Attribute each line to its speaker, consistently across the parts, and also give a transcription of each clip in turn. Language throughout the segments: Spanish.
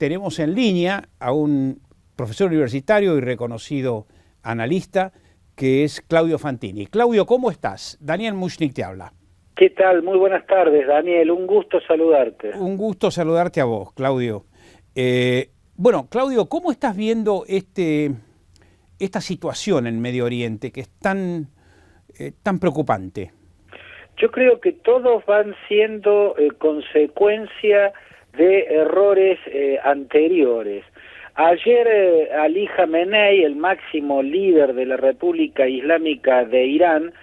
Speaker 1: tenemos en línea a un profesor universitario y reconocido analista, que es Claudio Fantini. Claudio, ¿cómo estás? Daniel Mushnik te habla.
Speaker 2: ¿Qué tal? Muy buenas tardes, Daniel. Un gusto saludarte.
Speaker 1: Un gusto saludarte a vos, Claudio. Bueno, Claudio, ¿cómo estás viendo esta situación en Medio Oriente que es tan preocupante?
Speaker 2: Yo creo que todos van siendo consecuencia de errores anteriores. Ayer Ali Khamenei, el máximo líder de la República Islámica de Irán,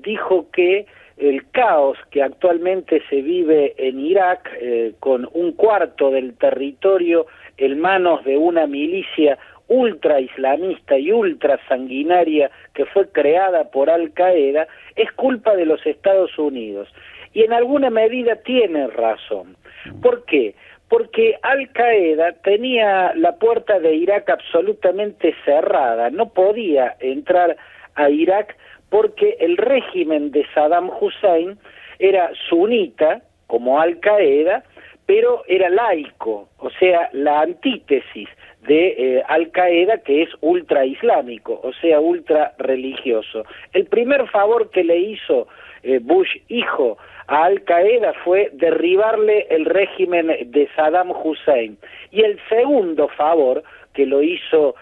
Speaker 2: dijo que el caos que actualmente se vive en Irak, con un cuarto del territorio en manos de una milicia ultra islamista y ultra sanguinaria que fue creada por Al Qaeda, es culpa de los Estados Unidos. Y en alguna medida tiene razón. ¿Por qué? Porque Al Qaeda tenía la puerta de Irak absolutamente cerrada, no podía entrar a Irak porque el régimen de Saddam Hussein era sunita, como Al Qaeda, pero era laico, o sea, la antítesis de Al Qaeda, que es ultra islámico, o sea, ultra religioso. El primer favor que le hizo Bush hijo a Al Qaeda fue derribarle el régimen de Saddam Hussein, y el segundo favor que lo hizo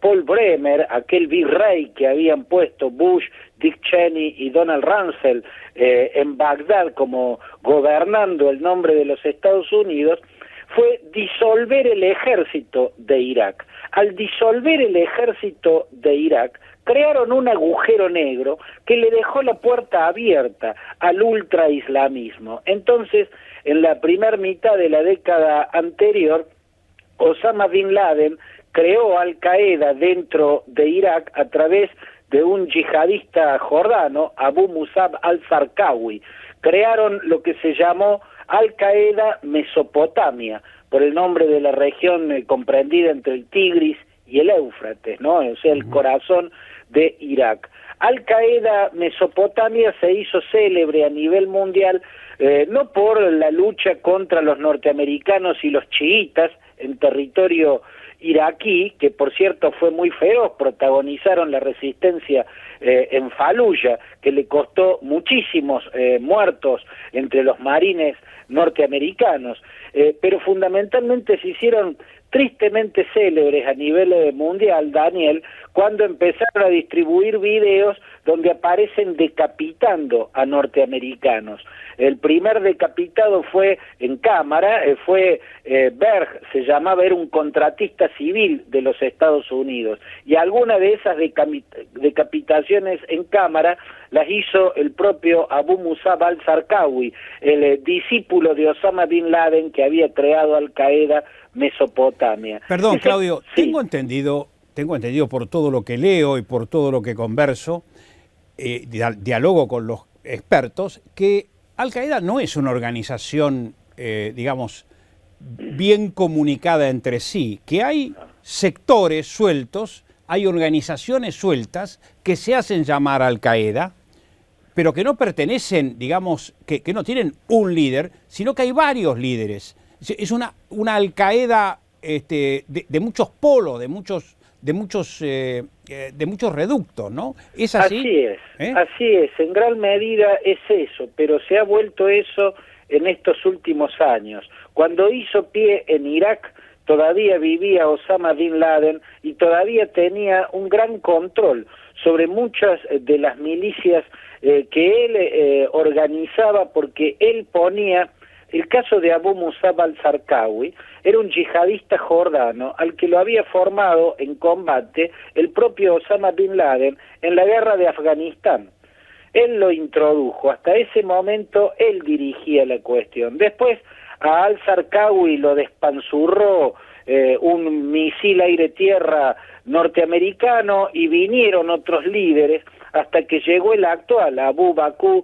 Speaker 2: Paul Bremer, aquel virrey que habían puesto Bush, Dick Cheney y Donald Rumsfeld en Bagdad como gobernando el nombre de los Estados Unidos, fue disolver el ejército de Irak. Al disolver el ejército de Irak, crearon un agujero negro que le dejó la puerta abierta al ultraislamismo. Entonces, en la primera mitad de la década anterior, Osama Bin Laden creó Al Qaeda dentro de Irak a través de un yihadista jordano, Abu Musab al-Zarqawi. Crearon lo que se llamó Al Qaeda Mesopotamia, por el nombre de la región comprendida entre el Tigris y el Éufrates, ¿no? O sea, el corazón de Irak. Al Qaeda Mesopotamia se hizo célebre a nivel mundial, no por la lucha contra los norteamericanos y los chiitas en territorio iraquí, que por cierto fue muy feroz, protagonizaron la resistencia en Faluya, que le costó muchísimos muertos entre los marines norteamericanos, pero fundamentalmente se hicieron tristemente célebres a nivel mundial, Daniel, cuando empezaron a distribuir videos donde aparecen decapitando a norteamericanos. El primer decapitado fue en cámara, fue Berg, se llamaba, era un contratista civil de los Estados Unidos, y alguna de esas decapitaciones en cámara las hizo el propio Abu Musab al-Zarqawi, el discípulo de Osama Bin Laden que había creado Al Qaeda Mesopotamia.
Speaker 1: Perdón, Claudio, sí. tengo entendido por todo lo que leo y por todo lo que converso, dialogo con los expertos, que Al Qaeda no es una organización, digamos, bien comunicada entre sí, que hay sectores sueltos, hay organizaciones sueltas que se hacen llamar Al Qaeda, pero que no pertenecen, digamos, que no tienen un líder, sino que hay varios líderes. Es una Al Qaeda de muchos polos, de muchos reductos, ¿no? ¿Es así?
Speaker 2: Así es, en gran medida es eso, pero se ha vuelto eso en estos últimos años. Cuando hizo pie en Irak, todavía vivía Osama Bin Laden y todavía tenía un gran control sobre muchas de las milicias que él organizaba, porque él ponía. El caso de Abu Musab al-Zarqawi era un yihadista jordano al que lo había formado en combate el propio Osama Bin Laden en la guerra de Afganistán. Él lo introdujo, hasta ese momento él dirigía la cuestión. Después a al-Zarqawi lo despanzurró un misil aire-tierra norteamericano y vinieron otros líderes hasta que llegó el actual, Abu Bakr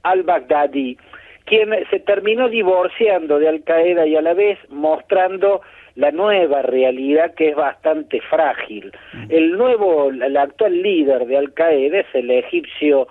Speaker 2: al-Baghdadi, quien se terminó divorciando de Al Qaeda y a la vez mostrando la nueva realidad que es bastante frágil. La actual líder de Al-Qaeda es el egipcio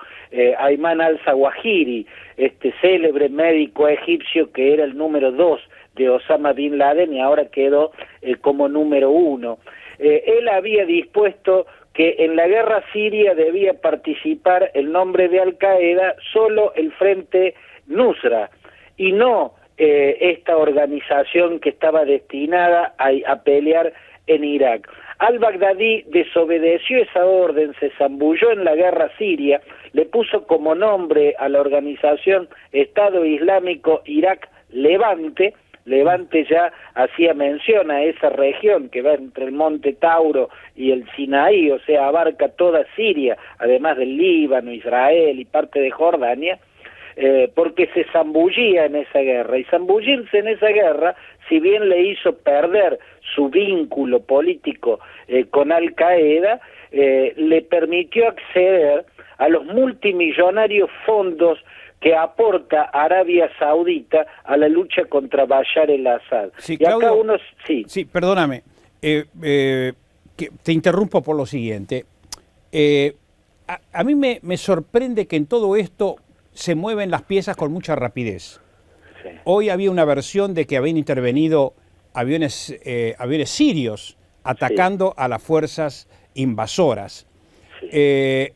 Speaker 2: Ayman al-Zawahiri, este célebre médico egipcio que era el número 2 de Osama Bin Laden y ahora quedó como número 1. Él había dispuesto que en la guerra siria debía participar el nombre de Al-Qaeda solo el Frente Nusra y no esta organización que estaba destinada a pelear en Irak. Al-Baghdadi desobedeció esa orden, se zambulló en la guerra siria, le puso como nombre a la organización Estado Islámico Irak Levante. Levante ya hacía mención a esa región que va entre el Monte Tauro y el Sinaí, o sea, abarca toda Siria, además del Líbano, Israel y parte de Jordania, porque se zambullía en esa guerra. Y zambullirse en esa guerra, si bien le hizo perder su vínculo político con Al-Qaeda, le permitió acceder a los multimillonarios fondos que aporta Arabia Saudita a la lucha contra Bashar el-Assad.
Speaker 1: Sí,
Speaker 2: y acá
Speaker 1: Claudio, sí, perdóname, que te interrumpo por lo siguiente. A mí me sorprende que en todo esto se mueven las piezas con mucha rapidez. Sí. Hoy había una versión de que habían intervenido aviones sirios atacando a las fuerzas invasoras. Sí.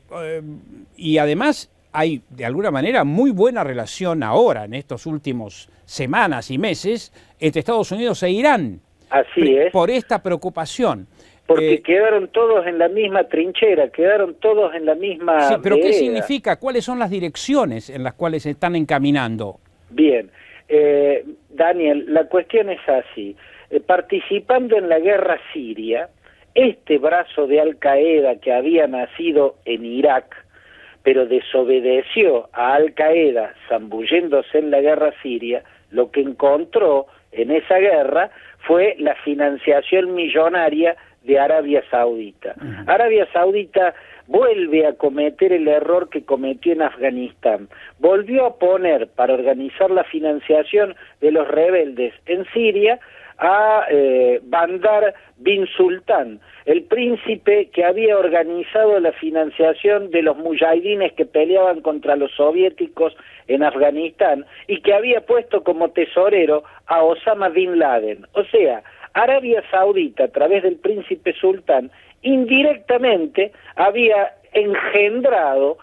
Speaker 1: Y además hay, de alguna manera, muy buena relación ahora, en estos últimos semanas y meses, entre Estados Unidos e Irán.
Speaker 2: Así es.
Speaker 1: Por esta preocupación.
Speaker 2: Porque quedaron todos en la misma trinchera, quedaron todos en la misma
Speaker 1: Sí, pero
Speaker 2: vereda.
Speaker 1: ¿qué significa? ¿Cuáles son las direcciones en las cuales se están encaminando?
Speaker 2: Bien, Daniel, la cuestión es así. Participando en la guerra siria, este brazo de Al-Qaeda que había nacido en Irak, pero desobedeció a Al-Qaeda zambulléndose en la guerra siria, lo que encontró en esa guerra fue la financiación millonaria de Arabia Saudita. Arabia Saudita vuelve a cometer el error que cometió en Afganistán. Volvió a poner para organizar la financiación de los rebeldes en Siria a Bandar bin Sultan, el príncipe que había organizado la financiación de los mujahidines que peleaban contra los soviéticos en Afganistán y que había puesto como tesorero a Osama Bin Laden. O sea, Arabia Saudita, a través del príncipe sultán, indirectamente había engendrado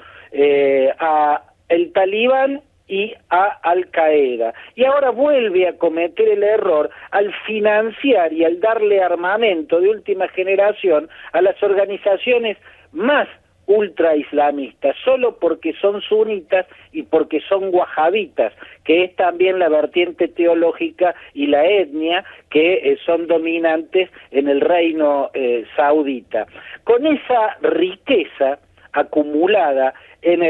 Speaker 2: a el Talibán y a Al-Qaeda. Y ahora vuelve a cometer el error al financiar y al darle armamento de última generación a las organizaciones más ultraislamistas, solo porque son sunitas y porque son wahabitas, que es también la vertiente teológica y la etnia que son dominantes en el reino saudita. Con esa riqueza acumulada en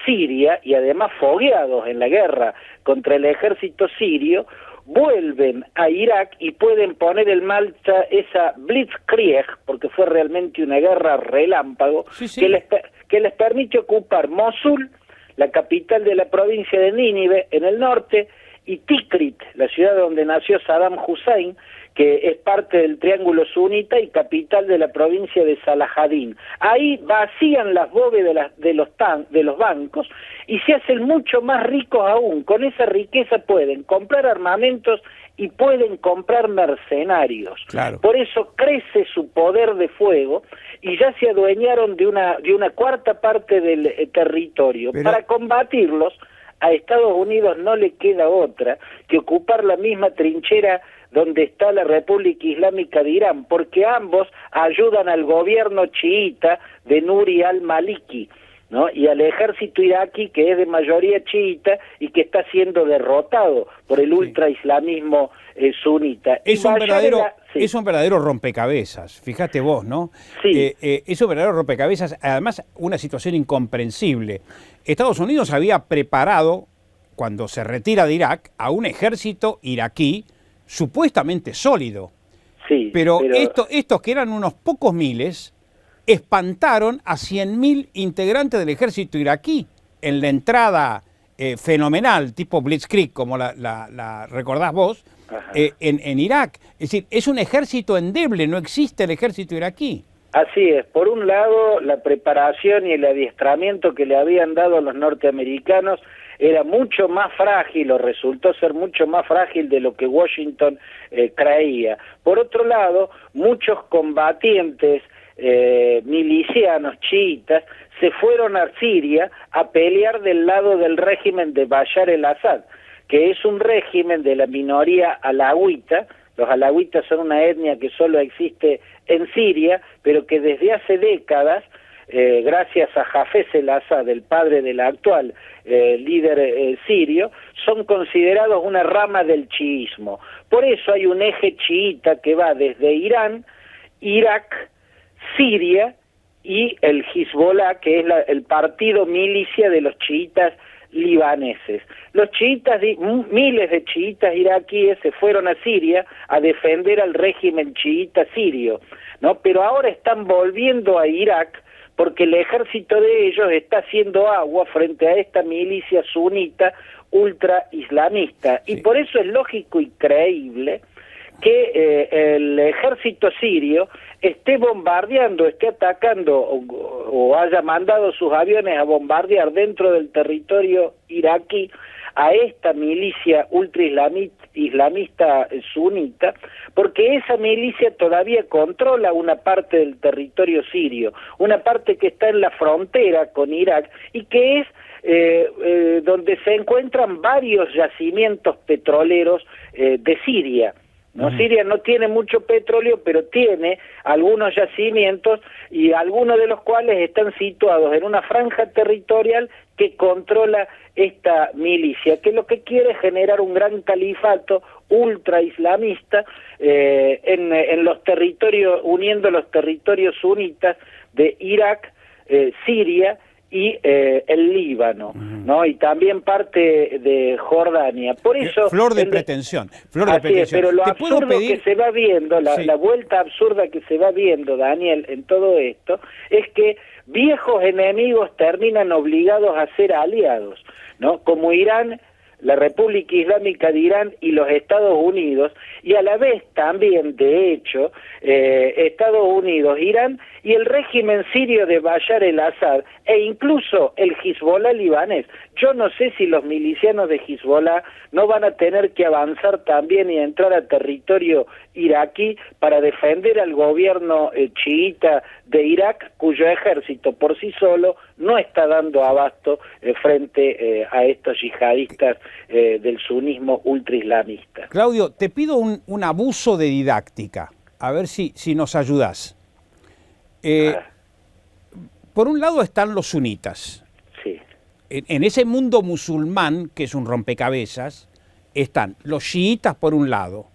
Speaker 2: Siria y además fogueados en la guerra contra el ejército sirio, vuelven a Irak y pueden poner en marcha esa Blitzkrieg, porque fue realmente una guerra relámpago, que les permite ocupar Mosul, la capital de la provincia de Nínive, en el norte, y Tikrit, la ciudad donde nació Saddam Hussein, que es parte del triángulo sunita y capital de la provincia de Salahadin. Ahí vacían las bóvedas de los bancos y se hacen mucho más ricos aún. Con esa riqueza pueden comprar armamentos y pueden comprar mercenarios.
Speaker 1: Claro.
Speaker 2: Por eso crece su poder de fuego y ya se adueñaron de una cuarta parte del territorio.
Speaker 1: Pero...
Speaker 2: Para combatirlos, a Estados Unidos no le queda otra que ocupar la misma trinchera donde está la República Islámica de Irán, porque ambos ayudan al gobierno chiita de Nuri al-Maliki, ¿no? Y al ejército iraquí, que es de mayoría chiita y que está siendo derrotado por el ultraislamismo sunita.
Speaker 1: Es un verdadero rompecabezas, fíjate vos, ¿no?
Speaker 2: Sí.
Speaker 1: Es un verdadero rompecabezas, además una situación incomprensible. Estados Unidos había preparado, cuando se retira de Irak, a un ejército iraquí supuestamente sólido.
Speaker 2: Sí,
Speaker 1: pero estos que eran unos pocos miles, espantaron a 100.000 integrantes del ejército iraquí en la entrada fenomenal, tipo Blitzkrieg, como la recordás vos, en Irak. Es decir, es un ejército endeble, no existe el ejército iraquí.
Speaker 2: Así es, por un lado la preparación y el adiestramiento que le habían dado a los norteamericanos era mucho más frágil, o resultó ser mucho más frágil de lo que Washington creía. Por otro lado, muchos combatientes milicianos chiitas se fueron a Siria a pelear del lado del régimen de Bashar el-Assad, que es un régimen de la minoría alawita. Los alawitas son una etnia que solo existe en Siria, pero que desde hace décadas, gracias a Hafez el-Assad, el padre del actual líder sirio, son considerados una rama del chiismo. Por eso hay un eje chiita que va desde Irán, Irak, Siria y el Hezbollah, que es el partido milicia de los chiitas libaneses. Los chiitas, miles de chiitas iraquíes se fueron a Siria a defender al régimen chiita sirio, ¿no? Pero ahora están volviendo a Irak porque el ejército de ellos está haciendo agua frente a esta milicia sunita ultra islamista, y por eso es lógico y creíble que el ejército sirio esté bombardeando, esté atacando o haya mandado sus aviones a bombardear dentro del territorio iraquí a esta milicia ultra islamista sunita, porque esa milicia todavía controla una parte del territorio sirio, una parte que está en la frontera con Irak y que es donde se encuentran varios yacimientos petroleros de Siria. ¿No? Siria no tiene mucho petróleo, pero tiene algunos yacimientos, y algunos de los cuales están situados en una franja territorial que controla esta milicia, que lo que quiere es generar un gran califato ultra islamista en los territorios, uniendo los territorios sunitas de Irak, Siria y el Líbano, ¿no? Y también parte de Jordania. Por eso
Speaker 1: flor de pretensión.
Speaker 2: Pero lo absurdo que se va viendo, la vuelta absurda que se va viendo, Daniel, en todo esto, es que viejos enemigos terminan obligados a ser aliados, ¿no? Como Irán, la República Islámica de Irán y los Estados Unidos, y a la vez también, de hecho, Estados Unidos, Irán y el régimen sirio de Bashar el-Assad, e incluso el Hezbollah libanés. Yo no sé si los milicianos de Hezbollah no van a tener que avanzar también y entrar a territorio iraquí para defender al gobierno chiita de Irak, cuyo ejército por sí solo no está dando abasto frente a estos yihadistas del sunismo ultraislamista.
Speaker 1: Claudio, te pido un abuso de didáctica, a ver si nos ayudás. Por un lado están los sunitas.
Speaker 2: Sí.
Speaker 1: En ese mundo musulmán, que es un rompecabezas, están los chiitas por un lado.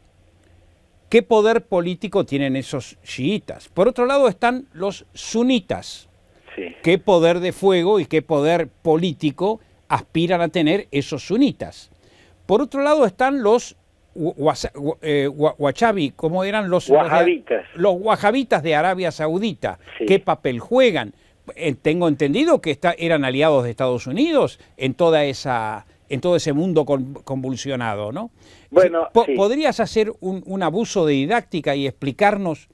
Speaker 1: ¿Qué poder político tienen esos chiitas? Por otro lado están los sunitas.
Speaker 2: Sí.
Speaker 1: ¿Qué poder de fuego y qué poder político aspiran a tener esos sunitas? Por otro lado están los wahabi, ¿cómo eran los
Speaker 2: wahabitas? Los
Speaker 1: wahabitas de Arabia Saudita.
Speaker 2: Sí.
Speaker 1: ¿Qué papel juegan? Tengo entendido que eran aliados de Estados Unidos en todo ese mundo convulsionado, ¿no?
Speaker 2: Bueno, sí.
Speaker 1: ¿Podrías hacer un abuso de didáctica y explicarnos,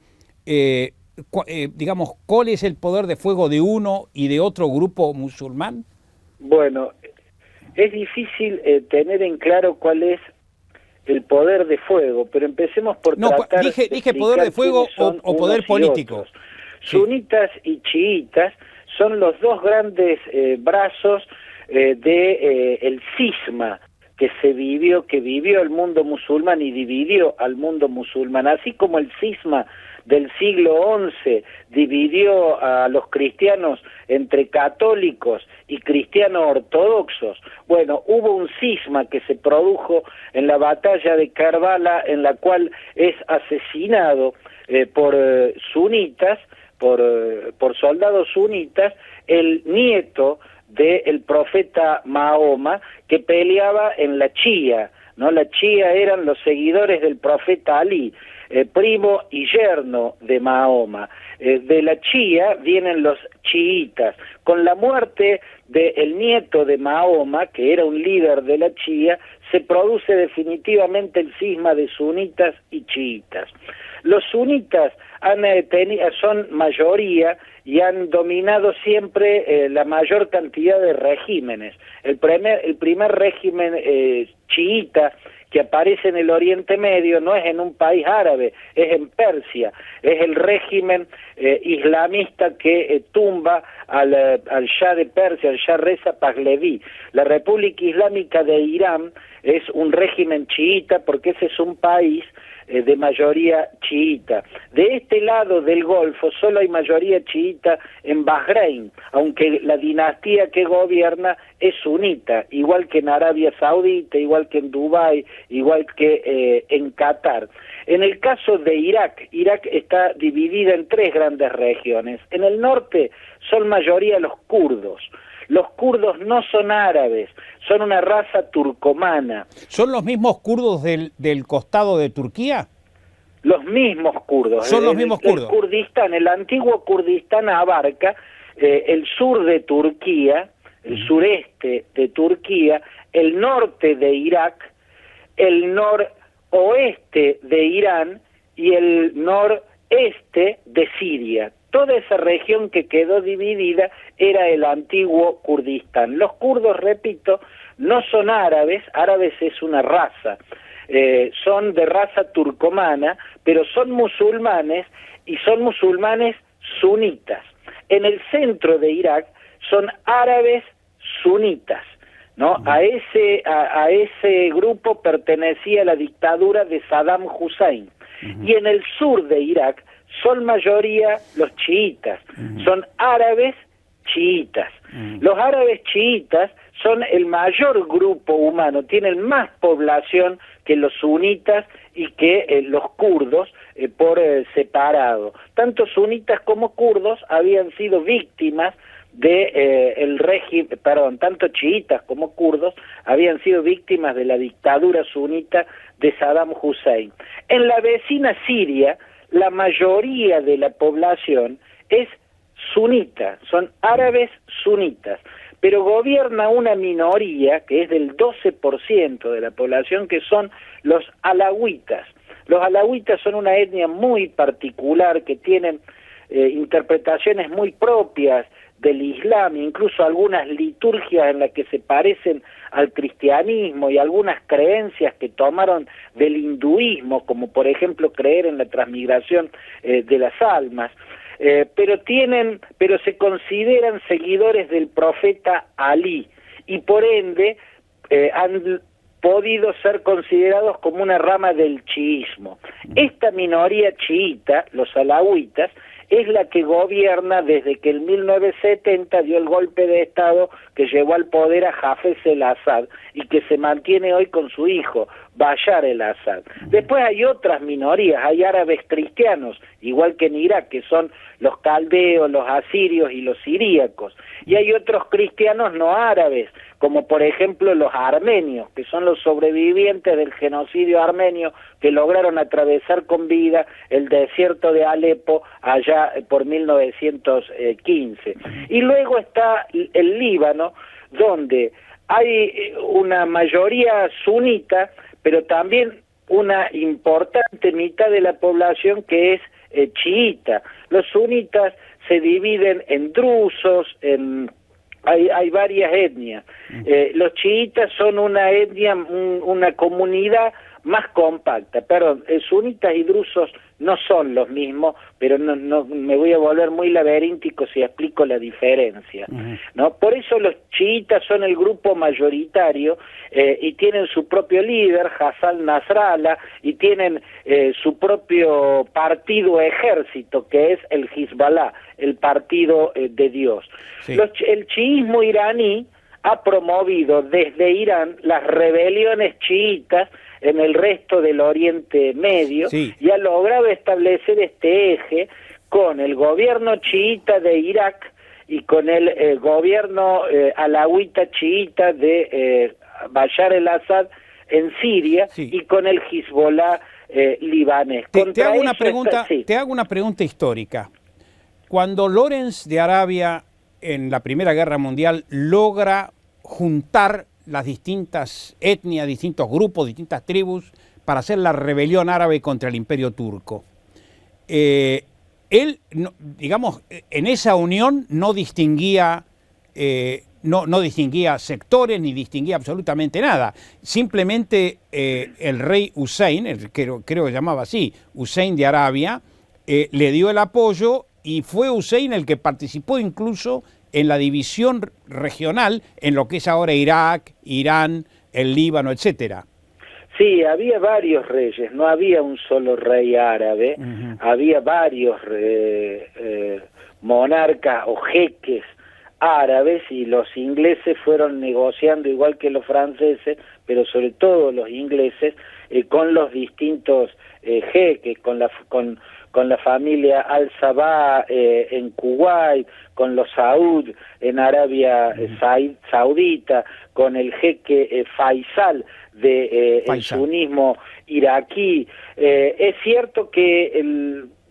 Speaker 1: digamos, cuál es el poder de fuego de uno y de otro grupo musulmán?
Speaker 2: Bueno, es difícil tener en claro cuál es el poder de fuego, pero empecemos por tratar
Speaker 1: dije poder de fuego o poder político.
Speaker 2: Sí. Sunitas y chiitas son los dos grandes brazos de el cisma que vivió el mundo musulmán y dividió al mundo musulmán, así como el cisma del siglo XI dividió a los cristianos entre católicos y cristianos ortodoxos. Bueno, hubo un cisma que se produjo en la batalla de Karbala, en la cual es asesinado por sunitas, por soldados sunitas, el nieto del profeta Mahoma, que peleaba en la Chía, ¿no? La chía eran los seguidores del profeta Ali, primo y yerno de Mahoma. De la chía vienen los chiitas. Con la muerte del nieto de Mahoma, que era un líder de la chía, se produce definitivamente el cisma de sunitas y chiitas. Los sunitas son mayoría y han dominado siempre la mayor cantidad de regímenes. El primer régimen chiita que aparece en el Oriente Medio no es en un país árabe, es en Persia, es el régimen islamista que tumba al Shah de Persia, al Shah Reza Pahlaví. La República Islámica de Irán es un régimen chiita porque ese es un país de mayoría chiita. De este lado del Golfo solo hay mayoría chiita en Bahrein, aunque la dinastía que gobierna es sunita, igual que en Arabia Saudita, igual que en Dubái, igual que en Qatar. En el caso de Irak, Irak está dividida en tres grandes regiones. En el norte son mayoría los kurdos. Los kurdos no son árabes, son una raza turcomana.
Speaker 1: ¿Son los mismos kurdos del costado de Turquía?
Speaker 2: Los mismos kurdos.
Speaker 1: Son los mismos kurdos.
Speaker 2: El Kurdistán, el antiguo Kurdistán abarca el sur de Turquía, el sureste de Turquía, el norte de Irak, el noroeste de Irán y el noreste de Siria. Toda esa región que quedó dividida era el antiguo Kurdistán. Los kurdos, repito, no son árabes, árabes es una raza, son de raza turcomana, pero son musulmanes y son musulmanes sunitas. En el centro de Irak son árabes sunitas, ¿no? A ese grupo pertenecía la dictadura de Saddam Hussein. Y en el sur de Irak son mayoría los chiitas, son árabes chiitas. Los árabes chiitas son el mayor grupo humano, tienen más población que los sunitas y que los kurdos por separado. Tanto sunitas como kurdos habían sido víctimas el régimen, tanto chiitas como kurdos habían sido víctimas de la dictadura sunita de Saddam Hussein. En la vecina Siria, la mayoría de la población es sunita, son árabes sunitas, pero gobierna una minoría que es del 12% de la población, que son los alawitas. Los alawitas son una etnia muy particular que tienen interpretaciones muy propias del Islam, incluso algunas liturgias en las que se parecen al cristianismo y algunas creencias que tomaron del hinduismo, como por ejemplo creer en la transmigración de las almas, pero se consideran seguidores del profeta Ali y por ende han podido ser considerados como una rama del chiismo. Esta minoría chiita, los alawitas, es la que gobierna desde que en 1970 dio el golpe de Estado que llevó al poder a Hafez el-Assad y que se mantiene hoy con su hijo, Bashar el-Assad. Después hay otras minorías, hay árabes cristianos, igual que en Irak, que son los caldeos, los asirios y los siríacos. Y hay otros cristianos no árabes, como por ejemplo los armenios, que son los sobrevivientes del genocidio armenio que lograron atravesar con vida el desierto de Alepo allá por 1915. Y luego está el Líbano, donde hay una mayoría sunita, pero también una importante mitad de la población que es chiita. Los sunitas se dividen en drusos, hay varias etnias. Los chiitas son una etnia, una comunidad más compacta. Sunitas y drusos no son los mismos, pero no me voy a volver muy laberíntico si explico la diferencia, ¿no? Por eso los chiitas son el grupo mayoritario y tienen su propio líder, Hassan Nasrallah, y tienen su propio partido ejército, que es el Hezbollah, el partido de Dios. Sí. El chiismo iraní ha promovido desde Irán las rebeliones chiitas en el resto del Oriente Medio, sí, y ha logrado establecer este eje con el gobierno chiita de Irak y con el gobierno alawita chiita de Bashar el-Assad en Siria y con el Hezbollah libanés.
Speaker 1: Te hago una pregunta histórica. Cuando Lawrence de Arabia en la Primera Guerra Mundial logra juntar las distintas etnias, distintos grupos, distintas tribus para hacer la rebelión árabe contra el Imperio Turco, él, digamos, en esa unión no distinguía no distinguía sectores ni distinguía absolutamente nada. Simplemente el rey Hussein, creo que llamaba así, Hussein de Arabia, le dio el apoyo y fue Hussein el que participó incluso en la división regional en lo que es ahora Irak, Irán, el Líbano, etcétera.
Speaker 2: Sí, había varios reyes, no había un solo rey árabe, había varios monarcas o jeques árabes, y los ingleses fueron negociando igual que los franceses, pero sobre todo los ingleses, con los distintos jeques, con la familia Al-Sabah en Kuwait, con los Saud en Arabia Saudita, con el jeque Faisal de el sunismo iraquí. Es cierto que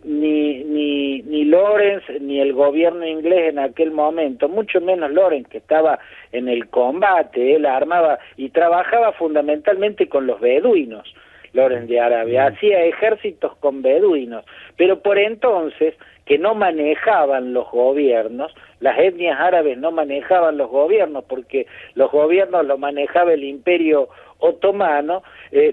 Speaker 2: ni Lawrence ni el gobierno inglés en aquel momento, mucho menos Lawrence, que estaba en el combate, él armaba y trabajaba fundamentalmente con los beduinos. Lawrence de Arabia hacía ejércitos con beduinos, pero por entonces que no manejaban los gobiernos, las etnias árabes no manejaban los gobiernos, porque los gobiernos los manejaba el Imperio Otomano,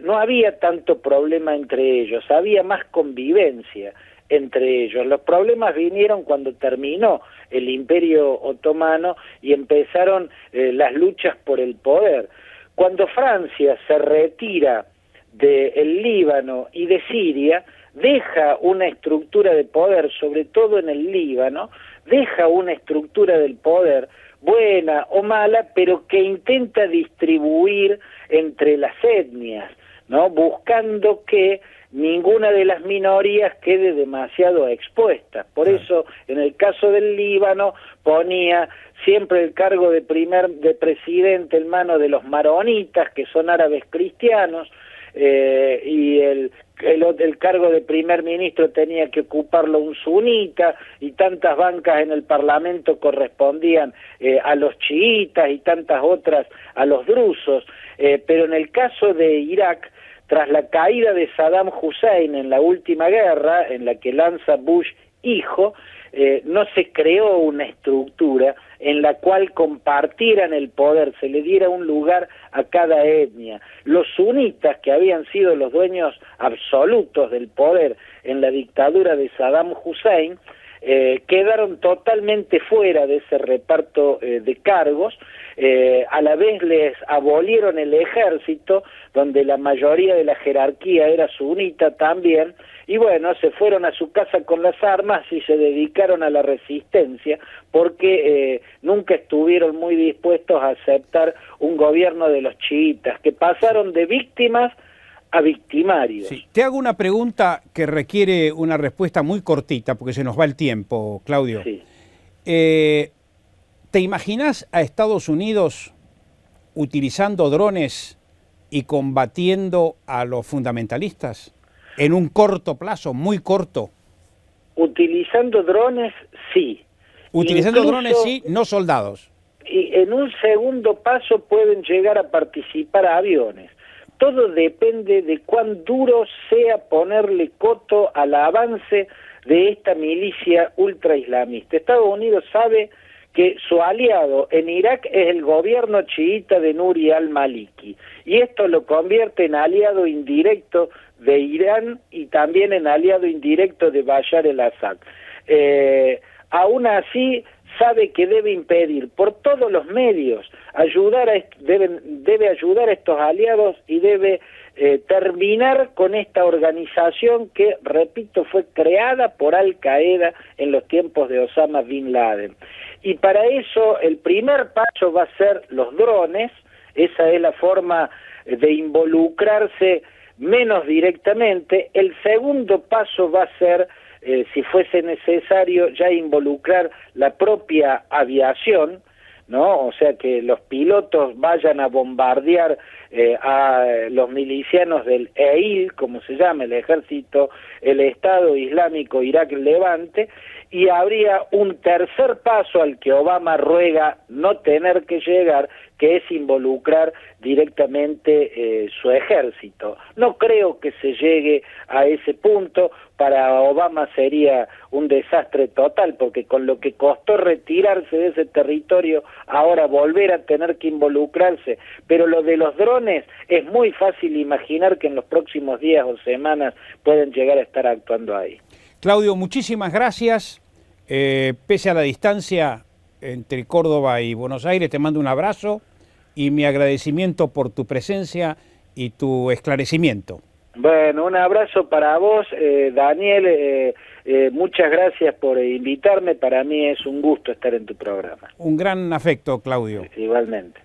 Speaker 2: no había tanto problema entre ellos, había más convivencia entre ellos. Los problemas vinieron cuando terminó el Imperio Otomano y empezaron las luchas por el poder. Cuando Francia se retira del Líbano y de Siria, deja una estructura de poder, sobre todo en el Líbano, deja una estructura del poder buena o mala, pero que intenta distribuir entre las etnias, ¿no? Buscando que ninguna de las minorías quede demasiado expuesta. Por eso, en el caso del Líbano, ponía siempre el cargo de presidente en manos de los maronitas, que son árabes cristianos, y el cargo de primer ministro tenía que ocuparlo un sunita, y tantas bancas en el parlamento correspondían a los chiitas y tantas otras a los drusos. Pero en el caso de Irak, tras la caída de Saddam Hussein en la última guerra, en la que lanza Bush hijo, no se creó una estructura en la cual compartieran el poder, se le diera un lugar a cada etnia. Los sunitas, que habían sido los dueños absolutos del poder en la dictadura de Saddam Hussein, quedaron totalmente fuera de ese reparto de cargos. A la vez les abolieron el ejército, donde la mayoría de la jerarquía era sunita también, y bueno, se fueron a su casa con las armas y se dedicaron a la resistencia, porque nunca estuvieron muy dispuestos a aceptar un gobierno de los chiitas, que pasaron de víctimas a victimarios.
Speaker 1: Sí. Te hago una pregunta que requiere una respuesta muy cortita, porque se nos va el tiempo, Claudio.
Speaker 2: Sí.
Speaker 1: ¿Te imaginas a Estados Unidos utilizando drones y combatiendo a los fundamentalistas en un corto plazo, muy corto?
Speaker 2: Utilizando drones, sí.
Speaker 1: Utilizando drones, sí, no soldados.
Speaker 2: Y en un segundo paso pueden llegar a participar a aviones. Todo depende de cuán duro sea ponerle coto al avance de esta milicia ultraislamista. Estados Unidos sabe que su aliado en Irak es el gobierno chiita de Nuri al-Maliki, y esto lo convierte en aliado indirecto de Irán y también en aliado indirecto de Bashar el-Assad. Aún así, sabe que debe impedir por todos los medios, debe ayudar a estos aliados y debe terminar con esta organización que, repito, fue creada por Al-Qaeda en los tiempos de Osama Bin Laden. Y para eso el primer paso va a ser los drones. Esa es la forma de involucrarse menos directamente. El segundo paso va a ser, si fuese necesario, ya involucrar la propia aviación, ¿no? O sea, que los pilotos vayan a bombardear a los milicianos del EIL, como se llama el ejército, el Estado Islámico Irak-Levante, y habría un tercer paso al que Obama ruega no tener que llegar, que es involucrar directamente su ejército. No creo que se llegue a ese punto. Para Obama sería un desastre total, porque con lo que costó retirarse de ese territorio, ahora volver a tener que involucrarse. Pero lo de los drones es muy fácil imaginar que en los próximos días o semanas pueden llegar a estar actuando ahí.
Speaker 1: Claudio, muchísimas gracias. Pese a la distancia entre Córdoba y Buenos Aires, te mando un abrazo y mi agradecimiento por tu presencia y tu esclarecimiento.
Speaker 2: Bueno, un abrazo para vos, Daniel, muchas gracias por invitarme, para mí es un gusto estar en tu programa.
Speaker 1: Un gran afecto, Claudio.
Speaker 2: Igualmente.